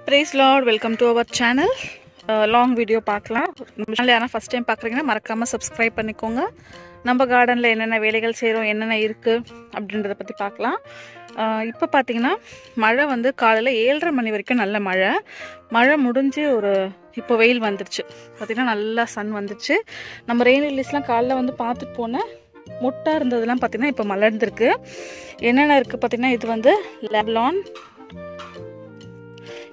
Praise Lord, welcome to our channel. Long video பார்க்கலாம். நம்ம சேனலை யாரா ஃபர்ஸ்ட் டைம் பார்க்குறீங்கன்னா மறக்காம சப்ஸ்கிரைப் பண்ணிக்கோங்க. நம்ம கார்டனில் என்னென்ன வேலைகள் செய்கிறோம், என்னென்ன இருக்குது அப்படின்றத பற்றி பார்க்கலாம். இப்போ பார்த்தீங்கன்னா மழை வந்து காலையில் 7:30 மணி வரைக்கும் நல்ல மழை முடிஞ்சு இப்போ வெயில் வந்துருச்சு. பார்த்திங்கன்னா நல்லா சன் வந்துச்சு. நம்ம ரெயின் ரிலீஸ்லாம் காலைல வந்து பார்த்துட்டு போனேன். முட்டை இருந்ததுலாம் பார்த்திங்கன்னா இப்போ மலர்ந்துருக்கு. என்னென்ன இருக்குது பார்த்திங்கன்னா இது வந்து லெப்லான்,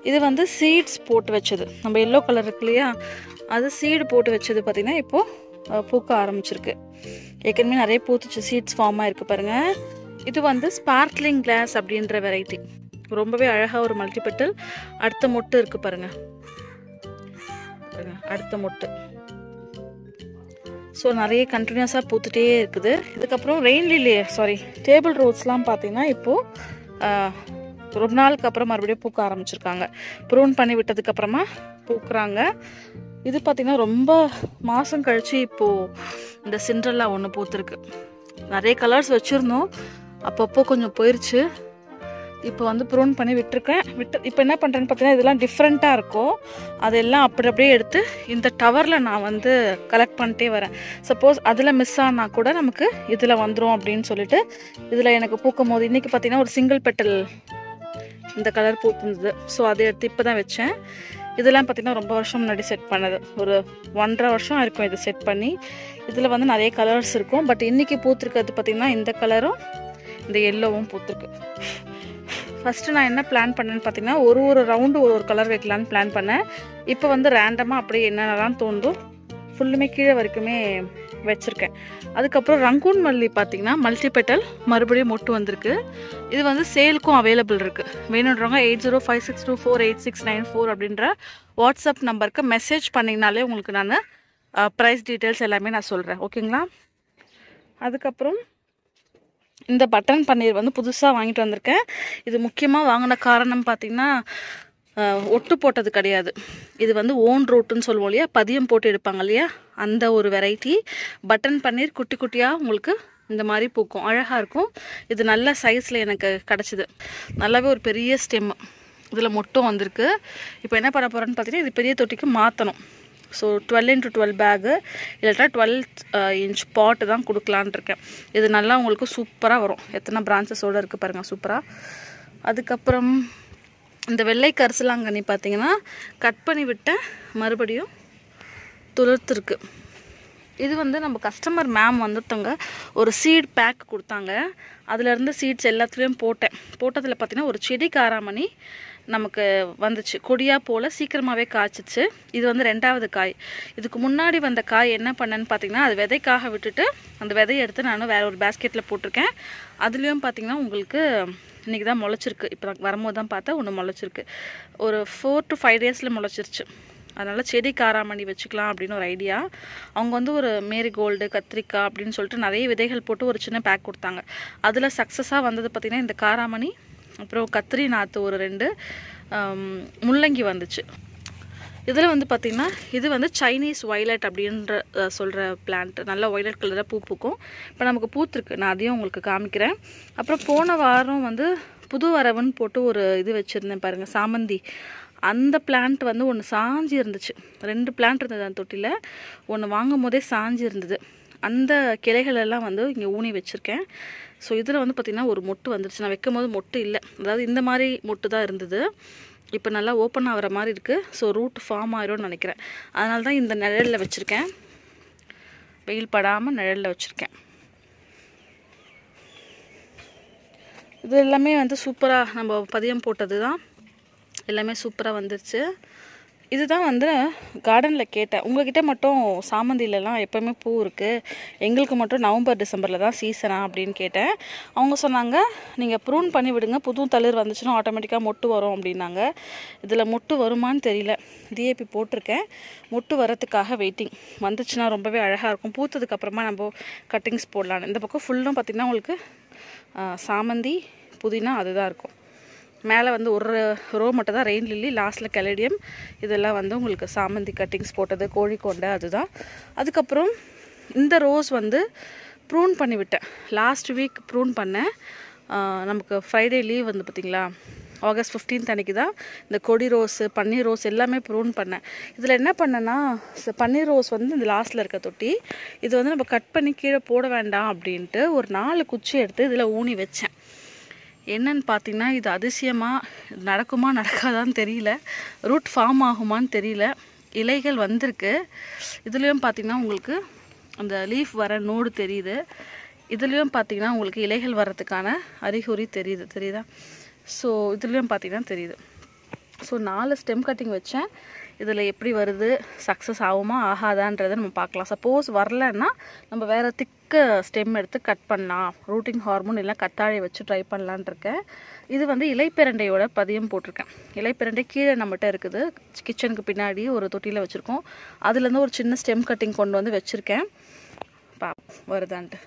இது வந்து சீட்ஸ் போட்டு வச்சது. நம்ம எல்லோ கலர் இருக்கு இல்லையா, அது சீடு போட்டு வச்சது பார்த்திங்கன்னா இப்போது பூக்க ஆரம்பிச்சிருக்கு. ஏற்கனவே நிறைய பூத்துச்சு, சீட்ஸ் ஃபார்ம் ஆகிருக்கு பாருங்கள். இது வந்து ஸ்பார்க்லிங் கிளாஸ் அப்படின்ற வெரைட்டி. ரொம்பவே அழகாக ஒரு மல்டிபெட்டல். அடுத்த மொட்டு இருக்குது பாருங்கள், அடுத்த மொட்டு. ஸோ நிறைய கண்டினியூஸாக பூத்துட்டே இருக்குது. இதுக்கப்புறம் டேபிள் ரோஸ்லாம் பார்த்திங்கன்னா இப்போது ரொம்ப நாளுக்கு அப்புறம் மறுபடியும் பூக்க ஆரம்பிச்சிருக்காங்க. ப்ரூன் பண்ணி விட்டதுக்கப்புறமா பூக்குறாங்க. இது பார்த்திங்கன்னா ரொம்ப மாதம் கழித்து இப்போது இந்த சிண்ட்ரெல்லா ஒன்று பூத்துருக்கு. நிறைய கலர்ஸ் வச்சுருந்தோம், அப்பப்போ கொஞ்சம் போயிடுச்சு. இப்போ வந்து ப்ரூன் பண்ணி விட்டுருக்கேன். இப்போ என்ன பண்ணுறேன்னு பார்த்தீங்கன்னா இதெல்லாம் டிஃப்ரெண்ட்டாக இருக்கும். அதெல்லாம் அப்படியே எடுத்து இந்த டவரில் நான் வந்து கலெக்ட் பண்ணிட்டே வரேன். சப்போஸ் அதில் மிஸ் ஆனால் கூட நமக்கு இதில் வந்துடும் அப்படின்னு சொல்லிட்டு இதில் எனக்கு பூக்கும் போது இன்றைக்கி பார்த்திங்கன்னா ஒரு சிங்கிள் பெட்டல் இந்த கலர் பூத்துருந்தது. ஸோ அதை எடுத்து இப்போ தான் வச்சேன். இதெல்லாம் பார்த்திங்கன்னா ரொம்ப வருஷம் முன்னாடி செட் பண்ணது, ஒரு 1.5 வருஷம் இருக்கும் இது செட் பண்ணி. இதில் வந்து நிறைய கலர்ஸ் இருக்கும். பட் இன்றைக்கி பூத்துருக்கிறது பார்த்திங்கன்னா இந்த கலரும் இந்த எல்லோவும் பூத்துருக்கு. ஃபஸ்ட்டு நான் என்ன பிளான் பண்ணேன்னு பார்த்தீங்கன்னா ஒரு ரவுண்டு ஒரு கலர் வைக்கலான்னு பிளான் பண்ணேன். இப்போ வந்து ரேண்டமாக அப்படியே என்னென்னலாம் தோணுதோ ஃபுல்லுமே கீழே வரைக்குமே வச்சுருக்கேன். அதுக்கப்புறம் ரங்கூன் மல்லி பார்த்திங்கன்னா மல்டிபெட்டல் மறுபடியும் மொட்டு வந்திருக்கு. இது வந்து சேலுக்கும் அவைலபிள் இருக்குது. வேணுன்றவங்க 8056248694 அப்படின்ற வாட்ஸ்அப் நம்பருக்கு மெசேஜ் பண்ணிங்கனாலே உங்களுக்கு நான் ப்ரைஸ் டீட்டெயில்ஸ் எல்லாமே நான் சொல்கிறேன், ஓகேங்களா? அதுக்கப்புறம் இந்த பட்டன் பன்னீர் வந்து புதுசாக வாங்கிட்டு வந்திருக்கேன். இது முக்கியமாக வாங்கின காரணம் பார்த்திங்கன்னா ஒட்டு போட்டது கிடையாது. இது வந்து ஓன் ரூட்டுன்னு சொல்லுவோம் இல்லையா, பதியம் போட்டு எடுப்பாங்க இல்லையா, அந்த ஒரு வெரைட்டி பட்டன் பன்னீர். குட்டி குட்டியாக உங்களுக்கு இந்த மாதிரி பூக்கும், அழகாக இருக்கும். இது நல்ல சைஸில் எனக்கு கிடச்சிது. நல்லாவே ஒரு பெரிய ஸ்டெம்மு, இதில் மொட்டும் வந்திருக்கு. இப்போ என்ன பண்ண போகிறேன்னு பார்த்தீங்கன்னா இது பெரிய தொட்டிக்கு மாற்றணும். ஸோ 12x12 பேகு இல்லைட்டா 12 இன்ச் பாட்டு தான் கொடுக்கலான் இருக்கேன். இது நல்லா உங்களுக்கு சூப்பராக வரும். எத்தனை பிரான்ச்சஸோடு இருக்குது பாருங்கள், சூப்பராக. அதுக்கப்புறம் இந்த வெள்ளை கரிசலாங்கண்ணி பார்த்திங்கன்னா கட் பண்ணி விட்டேன், மறுபடியும் துளிர்த்துருக்கு. இது வந்து நம்ம கஸ்டமர் மேம் வந்துட்டவங்க ஒரு சீட் பேக் கொடுத்தாங்க. அதிலேருந்து சீட்ஸ் எல்லாத்துலேயும் போட்டதில் பார்த்திங்கன்னா ஒரு செடி காராமணி நமக்கு வந்துச்சு. கொடியாக போல் சீக்கிரமாகவே காய்ச்சிச்சு. இது வந்து 2வது காய். இதுக்கு முன்னாடி வந்த காய் என்ன பண்ணேன்னு பார்த்திங்கன்னா அது விதைக்காக விட்டுட்டு அந்த விதையை எடுத்து நான் வேறு ஒரு பேஸ்கெட்டில் போட்டிருக்கேன். அதுலேயும் பார்த்திங்கன்னா உங்களுக்கு இன்றைக்கி தான் முளைச்சிருக்கு. இப்போ வரும்போது தான் பார்த்தா ஒன்று முளைச்சிருக்கு. ஒரு 4 to 5 டேஸில் முளைச்சிருச்சு. அதனால் செடி காராமணி வச்சுக்கலாம் அப்படின்னு ஒரு ஐடியா. அவங்க வந்து ஒரு மேரிகோல்டு, கத்திரிக்காய் அப்படின்னு சொல்லிட்டு நிறைய விதைகள் போட்டு ஒரு சின்ன பேக் கொடுத்தாங்க. அதில் சக்ஸஸாக வந்தது பார்த்திங்கன்னா இந்த காராமணி, அப்புறம் கத்திரி நாற்று ஒரு 2, முள்ளங்கி வந்துச்சு. இதில் வந்து பார்த்திங்கன்னா இது வந்து சைனீஸ் வயலட் அப்படின்ற சொல்கிற பிளான்ட். நல்லா வயலட் கலராக பூக்கும். இப்போ நமக்கு பூத்துருக்கு, நான் அதையும் உங்களுக்கு காமிக்கிறேன். அப்புறம் போன வாரம் வந்து புது வரவுன்னு போட்டு ஒரு இது வச்சுருந்தேன் பாருங்கள், சாமந்தி. அந்த பிளான்ட் வந்து ஒன்று சாஞ்சி இருந்துச்சு. 2 பிளான்ட் இருந்தது அந்த தொட்டியில். ஒன்று வாங்கும் போதே சாஞ்சி இருந்தது. அந்த கிளைகள் எல்லாம் வந்து இங்கே ஊனி வச்சுருக்கேன். ஸோ இதில் வந்து பார்த்திங்கன்னா ஒரு மொட்டு வந்துருச்சு. நான் வைக்கும் போது மொட்டு இல்லை, அதாவது இந்த மாதிரி மொட்டு தான் இருந்தது. இப்போ நல்லா ஓப்பன் ஆகிற மாதிரி இருக்குது. ஸோ ரூட் ஃபார்ம் ஆகிரும்னு நினைக்கிறேன். அதனால தான் இந்த நிழலில் வச்சுருக்கேன், வெயில் படாமல் நிழலில் வச்சுருக்கேன். இது எல்லாமே வந்து சூப்பராக நம்ம பதியம் போட்டது தான், எல்லாமே சூப்பராக வந்துருச்சு. இதுதான் வந்து கார்டனில் கேட்டேன், உங்கள்கிட்ட மட்டும் சாமந்திலலாம் எப்போவுமே பூ இருக்குது, எங்களுக்கு மட்டும் நவம்பர் டிசம்பரில் தான் சீசனா அப்படின்னு கேட்டேன். அவங்க சொன்னாங்க நீங்கள் ப்ரூன் பண்ணி விடுங்க, புது தளிர் வந்துச்சுன்னா ஆட்டோமேட்டிக்காக மொட்டு வரும் அப்படின்னாங்க. இதில் மொட்டு வருமானு தெரியல. டிஏபி போட்டிருக்கேன், மொட்டு வரத்துக்காக வெயிட்டிங். வந்துச்சுன்னா ரொம்பவே அழகாக இருக்கும். பூத்ததுக்கப்புறமா நம்ம கட்டிங்ஸ் போடலான்னு. இந்த பக்கம் ஃபுல்லும் பார்த்திங்கன்னா உங்களுக்கு சாமந்தி, புதினா அதுதான் இருக்கும். மேலே வந்து ஒரு ரோ மட்டும் தான் ரெயின் லில்லி, லாஸ்ட்டில் கெலேடியம். இதெல்லாம் வந்து உங்களுக்கு சாமந்தி கட்டிங்ஸ் போட்டது, கோழிக்கொண்டை அதுதான். அதுக்கப்புறம் இந்த ரோஸ் வந்து ப்ரூன் பண்ணி விட்டேன். லாஸ்ட் வீக் ப்ரூன் பண்ணேன். நமக்கு ஃப்ரைடே லீவ் வந்து பார்த்திங்களா, ஆகஸ்ட் 15th அன்றைக்கி தான் இந்த கொடி ரோஸு பன்னீர் ரோஸ் எல்லாமே ப்ரூன் பண்ணேன். இதில் என்ன பண்ணேன்னா பன்னீர் ரோஸ் வந்து இந்த லாஸ்ட்டில் இருக்க தொட்டி இது வந்து நம்ம கட் பண்ணி கீழே போட வேண்டாம் அப்படின்ட்டு ஒரு 4 குச்சி எடுத்து இதில் ஊனி வச்சேன். என்னன்னு பார்த்தீங்கன்னா இது அதிசயமாக நடக்குமா நடக்காதான்னு தெரியல, ரூட் ஃபார்ம் ஆகுமான்னு தெரியல. இலைகள் வந்திருக்கு. இதுலேயும் பார்த்திங்கன்னா உங்களுக்கு அந்த லீஃப் வர நோடு தெரியுது. இதுலேயும் பார்த்திங்கன்னா உங்களுக்கு இலைகள் வர்றதுக்கான அறிகுறி தெரியுதா? ஸோ இதுலேயும் பார்த்திங்கன்னா தெரியுது. ஸோ 4 ஸ்டெம் கட்டிங் வச்சேன். இதில் எப்படி வருது, சக்ஸஸ் ஆகுமா ஆகாதான்றதை நம்ம பார்க்கலாம். சப்போஸ் வரலன்னா நம்ம வேறு திக்க ஸ்டெம் எடுத்து கட் பண்ணலாம், ரூட்டிங் ஹார்மோன் இல்லை கத்தாழை வச்சு ட்ரை பண்ணலான் இருக்கேன். இது வந்து இலைப்பெரண்டையோட பதியம் போட்டிருக்கேன். இலைப்பெரண்டை கீழே நம்மகிட்ட இருக்குது, கிச்சனுக்கு பின்னாடி ஒரு தொட்டியில் வச்சுருக்கோம். அதுலேருந்து ஒரு சின்ன ஸ்டெம் கட்டிங் கொண்டு வந்து வச்சுருக்கேன், வருதான்ட்டு.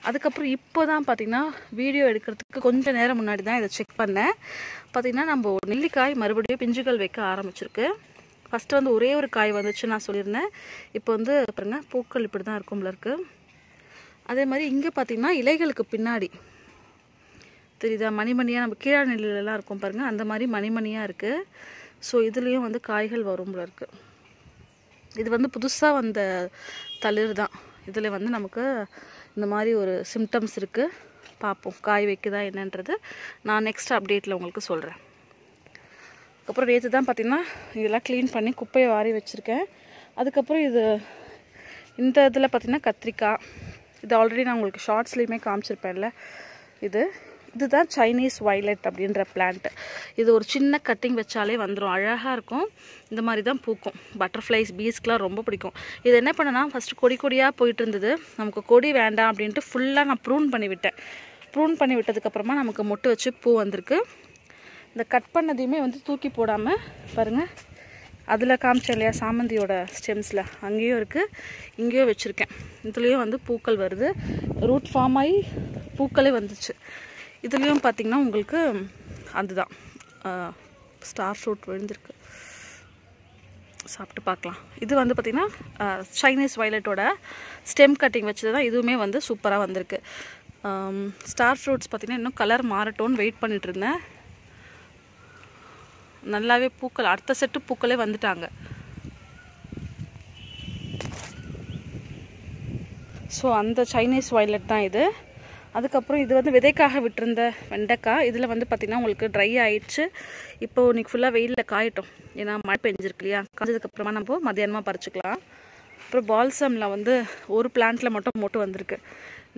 அதுக்கப்புறம் இப்போ தான் பார்த்திங்கன்னா வீடியோ எடுக்கிறதுக்கு கொஞ்சம் நேரம் முன்னாடி தான் இதை செக் பண்ணேன். பார்த்திங்கன்னா நம்ம நெல்லிக்காய் மறுபடியும் பிஞ்சுகள் வைக்க ஆரம்பிச்சிருக்கு. ஃபஸ்ட்டு வந்து ஒரே ஒரு காய் வந்துச்சு நான் சொல்லியிருந்தேன். இப்போ வந்து பாருங்க பூக்கள் இப்படி தான் இருக்கும்ல இருக்குது. அதே மாதிரி இங்கே பார்த்திங்கன்னா இலைகளுக்கு பின்னாடி தெரியுதா மணிமணியாக, நம்ம கீழா நெல்லிலெலாம் இருக்கும் பாருங்கள், அந்த மாதிரி மணிமணியாக இருக்குது. ஸோ இதுலேயும் வந்து காய்கள் வரும்ல இருக்குது. இது வந்து புதுசாக வந்த தளிர் தான். இதில் வந்து நமக்கு இந்த மாதிரி ஒரு சிம்டம்ஸ் இருக்குது. பார்ப்போம் காய் வைக்குதா என்னன்றது நான் நெக்ஸ்ட் அப்டேட்டில் உங்களுக்கு சொல்கிறேன். அதுக்கப்புறம் நேற்று தான் பார்த்திங்கன்னா இதெல்லாம் க்ளீன் பண்ணி குப்பையை வாரி வச்சுருக்கேன். அதுக்கப்புறம் இந்த இதில் பார்த்திங்கன்னா கத்திரிக்காய், இது ஆல்ரெடி நான் உங்களுக்கு ஷார்ட்ஸ்லேயுமே காமிச்சிருப்பேன்ல. இதுதான் சைனீஸ் வயலட் அப்படின்ற பிளான்ட். இது ஒரு சின்ன கட்டிங் வச்சாலே வந்துடும், அழகாக இருக்கும். இந்த மாதிரி தான் பூக்கும். பட்டர்ஃப்ளைஸ் பீஸ்க்கெலாம் ரொம்ப பிடிக்கும். இது என்ன பண்ணேன்னா ஃபஸ்ட்டு கொடியாக போயிட்டு இருந்தது. நமக்கு கொடி வேண்டாம் அப்படின்ட்டு ஃபுல்லாக நான் ப்ரூன் பண்ணி விட்டேன். ப்ரூன் பண்ணி விட்டதுக்கப்புறமா நமக்கு மொட்டு வச்சு பூ வந்திருக்கு. இந்த கட் பண்ணதையுமே வந்து தூக்கி போடாமல் பாருங்கள், அதில் காமிச்சேன் இல்லையா சாமந்தியோட ஸ்டெம்ஸில், அங்கேயும் இருக்குது, இங்கேயும் வச்சுருக்கேன். இதுலேயும் வந்து பூக்கள் வருது, ரூட் ஃபார்ம் ஆகி பூக்களே வந்துச்சு. இதுலேயும் பார்த்திங்கன்னா உங்களுக்கு அதுதான் ஸ்டார் ஃப்ரூட் விழுந்திருக்கு, சாப்பிட்டு பார்க்கலாம். இது வந்து பார்த்திங்கன்னா சைனீஸ் வயலட்டோட ஸ்டெம் கட்டிங் வச்சது தான். இதுவுமே வந்து சூப்பராக வந்திருக்கு. ஸ்டார் ஃப்ரூட்ஸ் பார்த்திங்கன்னா இன்னும் கலர் மாறட்டோன்னு வெயிட் பண்ணிட்டு இருந்தேன். நல்லாவே பூக்கள், அடுத்த செட்டு பூக்களே வந்துட்டாங்க. ஸோ அந்த சைனீஸ் வயலட் தான் இது. அதுக்கப்புறம் இது வந்து விதைக்காக விட்டுருந்த வெண்டைக்காய். இதில் வந்து பார்த்திங்கன்னா உங்களுக்கு ட்ரை ஆயிடுச்சு. இப்போது இன்றைக்கி ஃபுல்லாக வெயிலில் காயட்டும், ஏன்னா மழை பெஞ்சிருக்கு இல்லையா. காய்ச்சதுக்கப்புறமா நம்ம மத்தியானமாக பறிச்சுக்கலாம். அப்புறம் பால்சமில் வந்து ஒரு பிளான்ட்டில் மட்டும் மொட்டு வந்திருக்கு.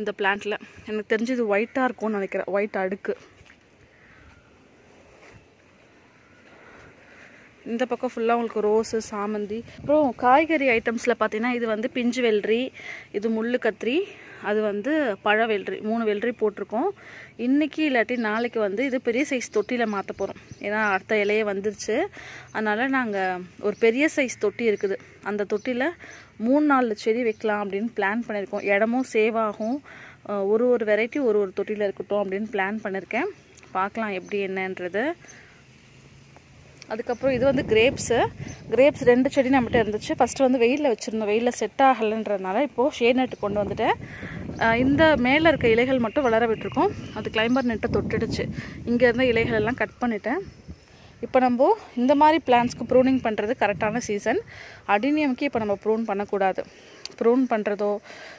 இந்த பிளான்ட்டில் எனக்கு தெரிஞ்சு இது ஒயிட்டாக இருக்கும்னு நினைக்கிறேன், ஒயிட் அடுக்கு. இந்த பக்கம் ஃபுல்லாக உங்களுக்கு ரோஸு, சாமந்தி. அப்புறம் காய்கறி ஐட்டம்ஸில் பார்த்தீங்கன்னா இது வந்து பிஞ்சு வெள்ளரி, இது முள்ளு கத்திரி, அது வந்து பழ வெள்ளரி, 3 வெள்ளரி போட்டிருக்கோம். இன்றைக்கி இல்லாட்டி நாளைக்கு வந்து இது பெரிய சைஸ் தொட்டியில் மாற்ற போகிறோம். ஏன்னா அடுத்த இலையே வந்துருச்சு. அதனால் நாங்கள் ஒரு பெரிய சைஸ் தொட்டி இருக்குது, அந்த தொட்டியில் 3-4 செடி வைக்கலாம் அப்படின்னு பிளான் பண்ணியிருக்கோம். இடமும் சேவ் ஆகும், ஒரு வெரைட்டி ஒரு தொட்டியில் இருக்கட்டும் அப்படின்னு பிளான் பண்ணியிருக்கேன். பார்க்கலாம் எப்படி என்னன்றது. அதுக்கப்புறம் இது வந்து கிரேப்ஸ் 2 செடி நம்மகிட்ட இருந்துச்சு. ஃபஸ்ட்டு வந்து வெயிலில் வச்சுருந்தோம், வெயிலில் செட் ஆகலைன்றதுனால இப்போது ஷேட் நெட்டு கொண்டு வந்துட்டேன். இந்த மேலே இருக்க இலைகள் மட்டும் வளர விட்டுருக்கோம். அது கிளைம்பர் நெட்டை தொட்டுடுச்சு. இங்கே இருந்த இலைகள் எல்லாம் கட் பண்ணிட்டேன். இப்போ நம்ம இந்த மாதிரி பிளான்ஸ்க்கு ப்ரூனிங் பண்ணுறது கரெக்டான சீசன். அடினியமுக்கு இப்போ நம்ம ப்ரூன் பண்ணக்கூடாது. ப்ரூன் பண்ணுறதோ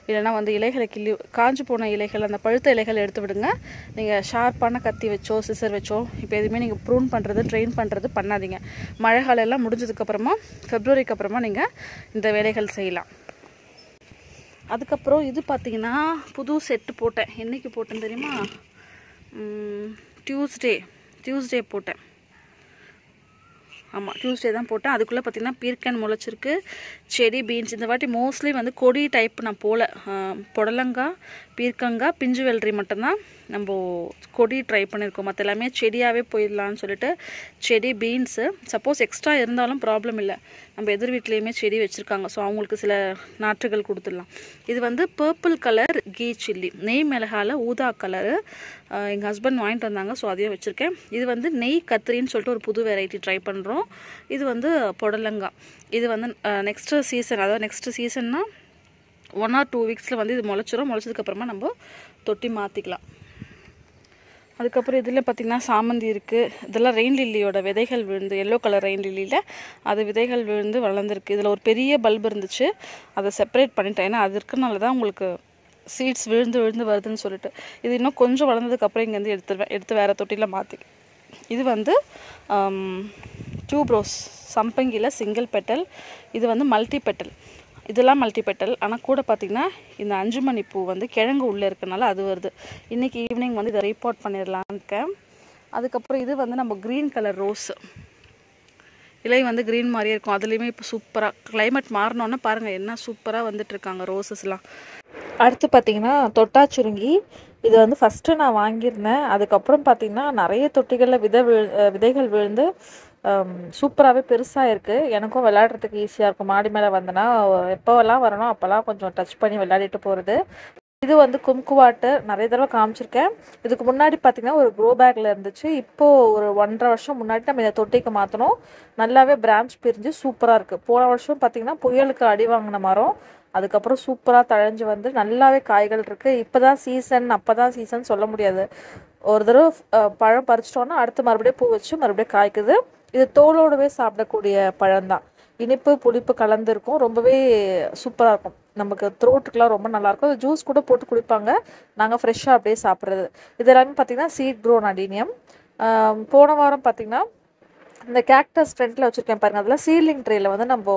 இல்லைனா வந்து இலைகளை கிள்ளி காஞ்சு போன இலைகள், அந்த பழுத்த இலைகள் எடுத்து விடுங்க. நீங்கள் ஷார்ப்பான கத்தி வச்சோ சிசர் வச்சோ இப்போ எதுவுமே நீங்கள் ப்ரூன் பண்ணுறது ட்ரெயின் பண்ணுறது பண்ணாதீங்க. மழை காலம் எல்லாம் முடிஞ்சதுக்கப்புறமா ஃபெப்ரவரிக்கு அப்புறமா நீங்கள் இந்த வேலைகள் செய்யலாம். அதுக்கப்புறம் இது பார்த்திங்கன்னா புது செட்டு போட்டேன். என்றைக்கு போட்டேன்னு தெரியுமா? டியூஸ்டே போட்டேன். ஆமாம், டியூஸ்டே தான் போட்டேன். அதுக்குள்ளே பார்த்திங்கன்னா பீர்க்கன் முளைச்சிருக்கு, செடி, பீன்ஸ். இந்த வாட்டி மோஸ்ட்லி வந்து கொடி டைப் நான் போல, புடலங்காய், பீர்க்கங்காய், பிஞ்சு வெள்ளரி மட்டும்தான் நம்ம கொடி ட்ரை பண்ணியிருக்கோம். மற்ற எல்லாமே செடியாகவே போயிடலான்னு சொல்லிட்டு செடி, பீன்ஸு. சப்போஸ் எக்ஸ்ட்ரா இருந்தாலும் ப்ராப்ளம் இல்லை, நம்ம எதிர் வீட்லேயுமே செடி வச்சுருக்காங்க. ஸோ அவங்களுக்கு சில நாற்றுகள் கொடுத்துடலாம். இது வந்து பர்பிள் கலர் கீ சில்லி, நெய் மிளகால ஊதா கலரு, எங்கள் ஹஸ்பண்ட் வாங்கிட்டு வந்தாங்க. ஸோ அதையும் வச்சுருக்கேன். இது வந்து நெய் கத்திரின்னு சொல்லிட்டு ஒரு புது வெரைட்டி ட்ரை பண்ணுறோம். இது வந்து புடலங்காய். இது வந்து நெக்ஸ்ட்டு சீசன், அதாவது நெக்ஸ்ட்டு சீசன்னா 1 or 2 வீக்ஸில் வந்து இது முளைச்சிரும். முளைச்சதுக்கப்புறமா நம்ம தொட்டி மாற்றிக்கலாம். அதுக்கப்புறம் இதில் பார்த்திங்கன்னா சாமந்தி இருக்குது. இதெல்லாம் ரெயின் லில்லியோட விதைகள் விழுந்து, எல்லோ கலர் ரெயின் லில்லியில் அது விதைகள் விழுந்து வளர்ந்துருக்கு. இதில் ஒரு பெரிய பல்பு இருந்துச்சு, அதை செப்பரேட் பண்ணிட்டேன். ஏன்னா அது இருக்கனால தான் உங்களுக்கு சீட்ஸ் விழுந்து விழுந்து வருதுன்னு சொல்லிட்டு. இது இன்னும் கொஞ்சம் வளர்ந்ததுக்கப்புறம் இங்கேருந்து எடுத்து வேறு தொட்டியில் மாற்றி. இது வந்து டியூப் ரோஸ், சம்பங்கியில் சிங்கிள் பெட்டல். இது வந்து மல்டி பெட்டல். இதெல்லாம் மல்டி பெட்டல். ஆனால் கூட பார்த்திங்கன்னா இந்த 5 மணி பூ வந்து கிழங்கு உள்ளே இருக்கனால அது வருது. இன்றைக்கி ஈவினிங் வந்து இதை ரீபாட் பண்ணிடலான்னு இருக்கேன். அதுக்கப்புறம் இது வந்து நம்ம க்ரீன் கலர் ரோஸு, இலை வந்து க்ரீன் மாதிரியே இருக்கும். அதுலேயுமே இப்போ சூப்பராக கிளைமேட் மாறினோன்னே பாருங்கள் என்ன சூப்பராக வந்துட்டுருக்காங்க ரோஸஸ்லாம். அடுத்து பார்த்திங்கன்னா தொட்டாச்சுருங்கி. இது வந்து ஃபஸ்ட்டு நான் வாங்கியிருந்தேன். அதுக்கப்புறம் பார்த்திங்கன்னா நிறைய தொட்டிகளில் விதைகள் விழுந்து சூப்பராகவே பெருசாக இருக்குது. எனக்கும் விளையாடுறதுக்கு ஈஸியாக இருக்கும். மாடி மேலே வந்தேன்னா எப்போவெல்லாம் வரணும் அப்போல்லாம் கொஞ்சம் டச் பண்ணி விளையாடிட்டு போகிறது. இது வந்து கும்குவாட்டு நிறைய தடவை காமிச்சிருக்கேன். இதுக்கு முன்னாடி பார்த்திங்கன்னா ஒரு க்ரோ பேக்கில் இருந்துச்சு. இப்போது ஒரு 1.5 வருஷம் முன்னாடி நம்ம இதை தொட்டிக்கு மாற்றணும். நல்லாவே பிரான்ச் பிரிஞ்சு சூப்பராக இருக்குது. போன வருஷம் பார்த்திங்கன்னா புயலுக்கு அடி வாங்கின மரம், அதுக்கப்புறம் சூப்பராக தழைஞ்சு வந்து நல்லாவே காய்கள் இருக்குது. இப்போ தான் சீசன், அப்போ தான் சீசன் சொல்ல முடியாது. ஒரு தடவை பழம் பறிச்சிட்டோன்னா அடுத்து மறுபடியும் பூ வச்சு மறுபடியும் காய்க்குது. இது தோலோடவே சாப்பிடக்கூடிய பழம்தான். இனிப்பு புளிப்பு கலந்துருக்கும். ரொம்பவே சூப்பராக இருக்கும். நமக்கு த்ரோட்டுக்கெலாம் ரொம்ப நல்லாயிருக்கும். அது ஜூஸ் கூட போட்டு குடிப்பாங்க. நாங்கள் ஃப்ரெஷ்ஷாக அப்படியே சாப்பிட்றது. இது எல்லாமே பார்த்திங்கன்னா சீட் க்ரோன் அடீனியம். போன வாரம் பார்த்திங்கன்னா இந்த கேக்டஸ் ஃப்ரண்ட்டில் வச்சுருக்கேன் பாருங்கள், அதில் சீட்லிங் ட்ரேயில் வந்து நம்ம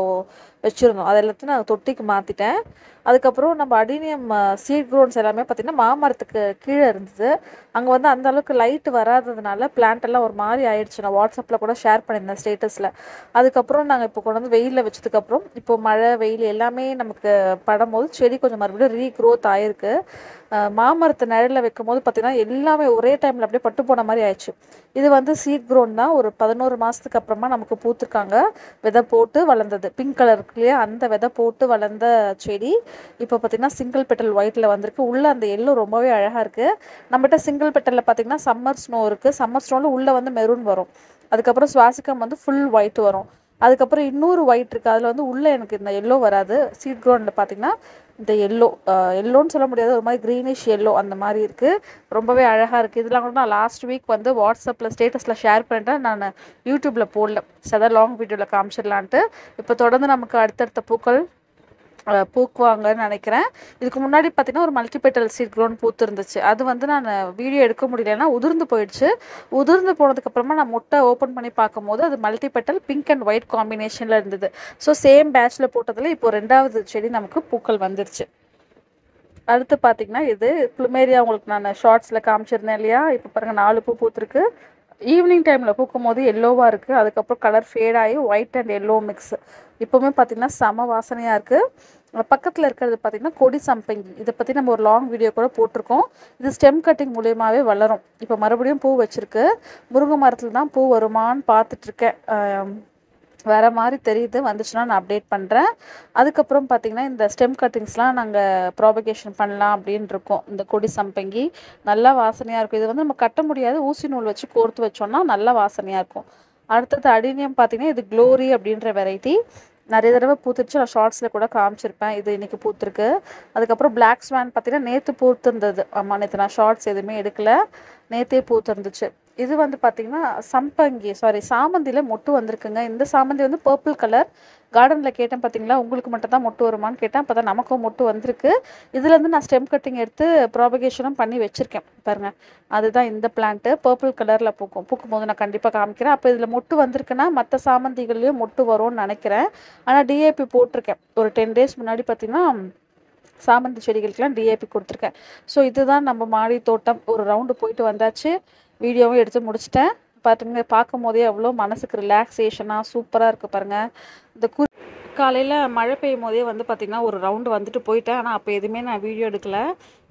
வச்சுருந்தோம். அது எல்லாத்தையும் நான் தொட்டிக்கு மாற்றிட்டேன். அதுக்கப்புறம் நம்ம அடீனியம் சீட் க்ரோன்ஸ் எல்லாமே பார்த்திங்கன்னா மாமரத்துக்கு கீழே இருந்தது. அங்கே வந்து அந்த அளவுக்கு லைட் வராததுனால பிளான்ட் எல்லாம் ஒரு மாதிரி ஆயிடுச்சு. நான் வாட்ஸ்அப்பில் கூட ஷேர் பண்ணியிருந்தேன் ஸ்டேட்டஸில். அதுக்கப்புறம் நாங்கள் இப்போ கொண்டு வந்து வெயிலில் வச்சதுக்கப்புறம் இப்போ மழை வெயில் எல்லாமே நமக்கு படும்போது செடி கொஞ்சம் மறுபடியும் ரீக்ரோத் ஆகிருக்கு. மாமரத்தை நிழலில் வைக்கும் போது பார்த்திங்கன்னா எல்லாமே ஒரே டைமில் அப்படியே பட்டு போன மாதிரி ஆயிடுச்சு. இது வந்து சீட் க்ரோன் தான். ஒரு 11 மாதத்துக்கு அப்புறமா நமக்கு பூத்துருக்காங்க. விதை போட்டு வளர்ந்தது, பிங்க் கலர் இருக்கு இல்லையா, அந்த விதை போட்டு வளர்ந்த செடி இப்போ பார்த்திங்கன்னா சிங்கிள் பெட்டல் ஒயிட்டில் வந்திருக்கு. உள்ளே அந்த எல்லோ ரொம்பவே அழகாக இருக்குது. நம்மகிட்ட சிங்கிள் பெட்டலில் பார்த்திங்கன்னா சம்மர் ஸ்னோ இருக்குது. சம்மர் ஸ்னோவில் உள்ளே வந்து மெரூன் வரும். அதுக்கப்புறம் சுவாசிக்கம் வந்து ஃபுல் ஒயிட் வரும். அதுக்கப்புறம் இன்னொரு ஒயிட் இருக்குது, அதில் வந்து உள்ளே எனக்கு இந்த எல்லோ வராது. சீட் க்ரோனில் பார்த்திங்கன்னா இந்த எல்லோன்னு சொல்ல முடியாது, ஒரு மாதிரி க்ரீனிஷ் எல்லோ அந்த மாதிரி இருக்குது. ரொம்பவே அழகாக இருக்குது. இதெல்லாம் கூட நான் லாஸ்ட் வீக் வந்து வாட்ஸ்அப்பில் ஸ்டேட்டஸில் ஷேர் பண்ணிட்டேன். நான் யூடியூப்பில் போடல, சதா லாங் வீடியோவில் காமிச்சிடலான்ட்டு. இப்போ தொடர்ந்து நமக்கு அடுத்தடுத்த பூக்கள் பூக்குவாங்கன்னு நினைக்கிறேன். இதுக்கு முன்னாடி பார்த்திங்கன்னா ஒரு மல்டிபெட்டல் சீட் க்ரோன் பூத்து இருந்துச்சு. அது வந்து நான் வீடியோ எடுக்க முடியலன்னா உதிர்ந்து போயிடுச்சு. உதிர்ந்து போனதுக்கப்புறமா நான் முட்டை ஓப்பன் பண்ணி பார்க்கும்போது அது மல்டிபெட்டல் பிங்க் அண்ட் ஒயிட் காம்பினேஷனில் இருந்தது. ஸோ சேம் பேட்சில் போட்டதில் இப்போ 2வது செடி நமக்கு பூக்கள் வந்துருச்சு. அடுத்து பார்த்திங்கன்னா இது ப்ளூமேரியா, உங்களுக்கு நான் ஷார்ட்ஸில் காமிச்சிருந்தேன் இல்லையா. இப்போ பாருங்கள் 4 பூ பூத்துருக்கு. ஈவினிங் டைமில் பூக்கும் போது எல்லோவாக இருக்குது. அதுக்கப்புறம் கலர் ஃபேடாகி ஒயிட் அண்ட் எல்லோ மிக்ஸ். இப்போவுமே பார்த்திங்கன்னா செம வாசனையாக இருக்குது. பக்கத்தில் இருக்கிறது பார்த்திங்கன்னா கொடி சம்பங்கி. இதை பற்றி நம்ம ஒரு லாங் வீடியோ கூட போட்டிருக்கோம். இது ஸ்டெம் கட்டிங் மூலியமாகவே வளரும். இப்போ மறுபடியும் பூ வச்சுருக்கு. முருங்கை மரத்தில் தான் பூ வருமானு பார்த்துட்ருக்கேன். வேறு மாதிரி தெரியுது. வந்துச்சுன்னா நான் அப்டேட் பண்ணுறேன். அதுக்கப்புறம் பார்த்திங்கன்னா இந்த ஸ்டெம் கட்டிங்ஸ்லாம் நாங்கள் ப்ராபகேஷன் பண்ணலாம் அப்படின்னு இருக்கோம். இந்த கொடி சம்பங்கி நல்லா வாசனையாக இருக்கும். இது வந்து நம்ம கட்ட முடியாது, ஊசி நூல் வச்சு கோர்த்து வச்சோன்னா நல்லா வாசனையாக இருக்கும். அடுத்தது அடீனியம் பார்த்திங்கன்னா இது க்ளோரி அப்படின்ற வெரைட்டி. நிறைய தடவை பூத்துருச்சு. நான் ஷார்ட்ஸில் கூட காமிச்சிருப்பேன். இது இன்றைக்கி பூத்துருக்கு. அதுக்கப்புறம் பிளாக் ஸ்வான் பார்த்திங்கன்னா நேற்று பூத்துருந்தது. ஆமாம், நேற்று நான் ஷார்ட்ஸ் எதுவுமே எடுக்கலை, நேற்றே பூத்துருந்துச்சு. இது வந்து பார்த்திங்கன்னா சாமந்தியில் மொட்டு வந்திருக்குங்க. இந்த சாமந்தி வந்து பர்பிள் கலர். கார்டனில் கேட்டேன் பார்த்திங்களா, உங்களுக்கு மட்டும் தான் மொட்டு வருமானு கேட்டேன். அப்போ தான் நமக்கும் மொட்டு வந்திருக்கு. இதுலேருந்து நான் ஸ்டெம் கட்டிங் எடுத்து ப்ராபகேஷனும் பண்ணி வச்சுருக்கேன் பாருங்கள். அதுதான் இந்த பிளான்ட்டு பர்பிள் கலரில் பூக்கும் போது நான் கண்டிப்பாக காமிக்கிறேன். அப்போ இதில் மொட்டு வந்திருக்குன்னா மற்ற சாமந்திகள்லேயும் மொட்டு வரும்னு நினைக்கிறேன். ஆனால் டிஏபி போட்டிருக்கேன். ஒரு 10 டேஸ் முன்னாடி பார்த்திங்கன்னா சாமந்தி செடிகளுக்கெல்லாம் டிஏபி கொடுத்துருக்கேன். ஸோ இதுதான் நம்ம மாடி தோட்டம். ஒரு ரவுண்டு போயிட்டு வந்தாச்சு. வீடியோவும் எடுத்து முடிச்சிட்டேன். பார்க்கும் போதே அவ்வளோ மனசுக்கு ரிலாக்ஸேஷனாக சூப்பராக இருக்குது பாருங்கள். இந்த காலையில் மழை பெய்யும் போதே வந்து பார்த்திங்கன்னா ஒரு ரவுண்டு வந்துட்டு போயிட்டேன். ஆனால் அப்போ எதுவுமே நான் வீடியோ எடுக்கலை.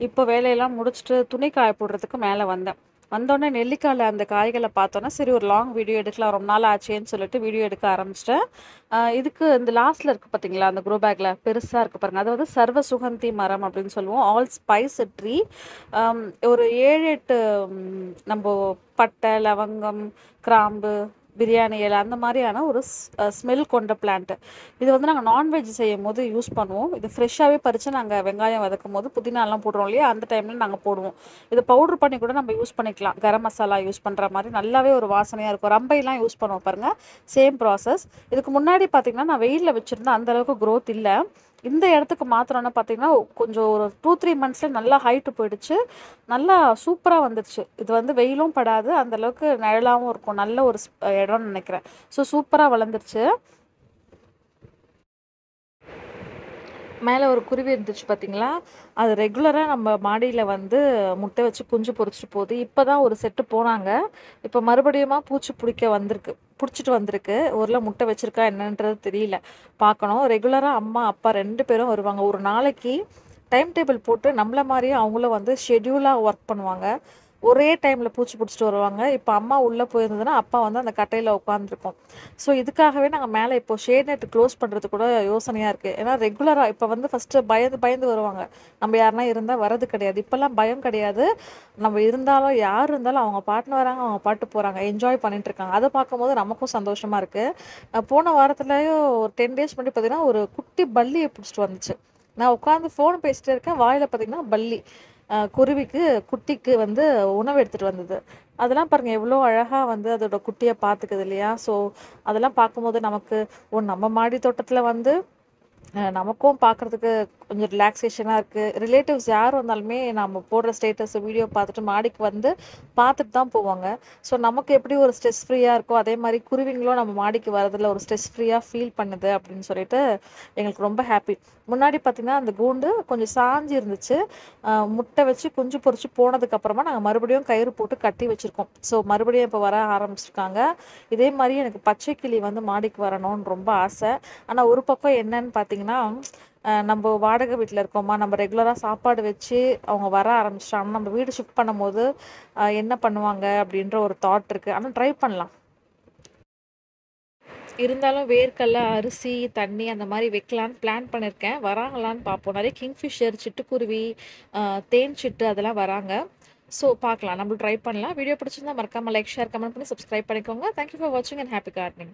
இப்போ வேலையெல்லாம் முடிச்சுட்டு துணி காய போடுறதுக்கு மேலே வந்தோடனே நெல்லிக்காயில் அந்த காய்களை பார்த்தோன்னா சரி ஒரு லாங் வீடியோ எடுக்கலாம், ரொம்ப நாள் ஆச்சேன்னு சொல்லிட்டு வீடியோ எடுக்க ஆரம்பிச்சிட்டேன். இதுக்கு இந்த லாஸ்ட்டில் இருக்குது பார்த்திங்களா, அந்த க்ரோ பேக்கில் பெருசாக இருக்குது பாருங்கள். அது வந்து சர்வ சுகந்தி மரம் அப்படின்னு சொல்லுவோம். Allspice tree. ஒரு 7-8 நம்ம பட்டை, லவங்கம், கிராம்பு, பிரியாணி இலை அந்த மாதிரியான ஒரு ஸ்மெல் கொண்ட பிளான்ட்டு. இது வந்து நாங்கள் நான்வெஜ் செய்யும் போது யூஸ் பண்ணுவோம். இது ஃப்ரெஷ்ஷாகவே பறித்து நாங்கள் வெங்காயம் வதக்கும் போது புதினாலாம் போடுறோம் இல்லையா, அந்த டைமில் நாங்கள் போடுவோம். இது பவுட்ரு பண்ணி கூட நம்ம யூஸ் பண்ணிக்கலாம். கரம் மசாலா யூஸ் பண்ணுற மாதிரி நல்லாவே ஒரு வாசனையாக இருக்கும். ரம்பைலாம் யூஸ் பண்ணுவோம் பாருங்கள், சேம் ப்ராசஸ். இதுக்கு முன்னாடி பார்த்திங்கன்னா நான் வெயிலில் வச்சுருந்தேன், அந்தளவுக்கு க்ரோத் இல்லை. இந்த இடத்துக்கு மாத்திரம்னா பார்த்தீங்கன்னா கொஞ்சம் ஒரு 2-3 மந்த்ஸில் நல்லா ஹைட்டு போயிடுச்சு, நல்லா சூப்பராக வந்துடுச்சு. இது வந்து வெயிலும் படாது, அந்தளவுக்கு நிழலாகவும் இருக்கும். நல்ல ஒரு இடம்னு நினைக்கிறேன். ஸோ சூப்பராக வளர்ந்துருச்சு. மேலே ஒரு குருவி இருந்துச்சு பார்த்தீங்களா, அது ரெகுலராக நம்ம மாடியில் வந்து முட்டை வச்சு குஞ்சு பொரிச்சிட்டு போகுது. இப்போ தான் ஒரு செட்டு போனாங்க. இப்போ மறுபடியுமா பூச்சி பிடிச்சிட்டு வந்திருக்கு. ஊரில் முட்டை வச்சுருக்கா என்னன்றது தெரியல, பார்க்கணும். ரெகுலராக அம்மா அப்பா 2 பேரும் வருவாங்க. ஒரு நாளைக்கு டைம் டேபிள் போட்டு நம்மள மாதிரியே அவங்களும் வந்து ஷெட்யூலாக ஒர்க் பண்ணுவாங்க. ஒரே டைமில் பூச்சி பிடிச்சிட்டு வருவாங்க. இப்போ அம்மா உள்ளே போயிருந்ததுன்னா அப்பா வந்து அந்த கட்டையில் உட்காந்துருக்கும். ஸோ இதுக்காகவே நாங்கள் மேலே இப்போ ஷேட் நெட் க்ளோஸ் பண்ணுறது கூட யோசனையாக இருக்குது. ஏன்னா ரெகுலராக இப்போ வந்து ஃபஸ்ட்டு பயந்து வருவாங்க. நம்ம யாருனா இருந்தால் வரது கிடையாது. இப்போல்லாம் பயம் கிடையாது. நம்ம இருந்தாலும் யார் இருந்தாலும் அவங்க பாட்டுன்னு வராங்க, அவங்க பாட்டு போகிறாங்க, என்ஜாய் பண்ணிட்டு இருக்காங்க. அதை பார்க்கும்போது நமக்கும் சந்தோஷமாக இருக்குது. போன வாரத்துலேயும் ஒரு 10 டேஸ் முன்னாடி பார்த்தீங்கன்னா ஒரு குட்டி பல்லியை பிடிச்சிட்டு வந்துச்சு. நான் உட்காந்து ஃபோன் பேசிகிட்டே இருக்கேன், வாயில் பார்த்தீங்கன்னா பல்லி. குருவிக்கு குட்டிக்கு வந்து உணவு எடுத்துகிட்டு வந்தது. அதெல்லாம் பாருங்கள் எவ்வளோ அழகாக வந்து அதோட குட்டியை பார்த்துக்குது இல்லையா. ஸோ அதெல்லாம் பார்க்கும்போது நமக்கு நம்ம மாடி தோட்டத்தில் வந்து நமக்கும் பார்க்குறதுக்கு கொஞ்சம் ரிலாக்ஸேஷனாக இருக்குது. ரிலேட்டிவ்ஸ் யார் வந்தாலுமே நம்ம போடுற ஸ்டேட்டஸ் வீடியோ பார்த்துட்டு மாடிக்கு வந்து பார்த்துட்டு தான் போவாங்க. ஸோ நமக்கு எப்படி ஒரு ஸ்ட்ரெஸ் ஃப்ரீயாக இருக்கோ அதே மாதிரி குருவிங்களும் நம்ம மாடிக்கு வரதில் ஒரு ஸ்ட்ரெஸ் ஃப்ரீயாக ஃபீல் பண்ணுது அப்படின்னு சொல்லிட்டு எங்களுக்கு ரொம்ப ஹாப்பி. முன்னாடி பார்த்திங்கன்னா அந்த கூண்டு கொஞ்சம் சாஞ்சி இருந்துச்சு. முட்டை வச்சு குஞ்சு பொரிச்சு போனதுக்கப்புறமா நாங்கள் மறுபடியும் கயிறு போட்டு கட்டி வச்சுருக்கோம். ஸோ மறுபடியும் இப்போ வர ஆரம்பிச்சிருக்காங்க. இதே மாதிரி எனக்கு பச்சை கிளி வந்து மாடிக்கு வரணும்னு ரொம்ப ஆசை. ஆனால் ஒரு பக்கம் என்னன்னு பார்த்தீங்கன்னா, நம்ம வாடகை வீட்டில் இருக்கோமா, நம்ம ரெகுலராக சாப்பாடு வச்சு அவங்க வர ஆரம்பிச்சிட்டாங்கன்னா நம்ம வீடு ஷிஃப்ட் பண்ணும்போது என்ன பண்ணுவாங்க அப்படின்ற ஒரு தாட் இருக்குது. ஆனால் ட்ரை பண்ணலாம். இருந்தாலும் வேர்க்கடல, அரிசி, தண்ணி அந்த மாதிரி வைக்கலான்னு பிளான் பண்ணியிருக்கேன். வராங்களான்னு பார்ப்போம். நிறைய கிங்ஃபிஷர், சிட்டுக்குருவி, தேன் சிட்டு அதெல்லாம் வராங்க. ஸோ பார்க்கலாம், நம்மளும் ட்ரை பண்ணலாம். வீடியோ பிடிச்சிருந்தா மறக்காமல் லைக், ஷேர், கமெண்ட் பண்ணி சப்ஸ்கிரைப் பண்ணிக்கோங்க. தேங்க்யூ ஃபார் வாட்சிங் அண்ட் ஹாப்பி கார்டனிங்.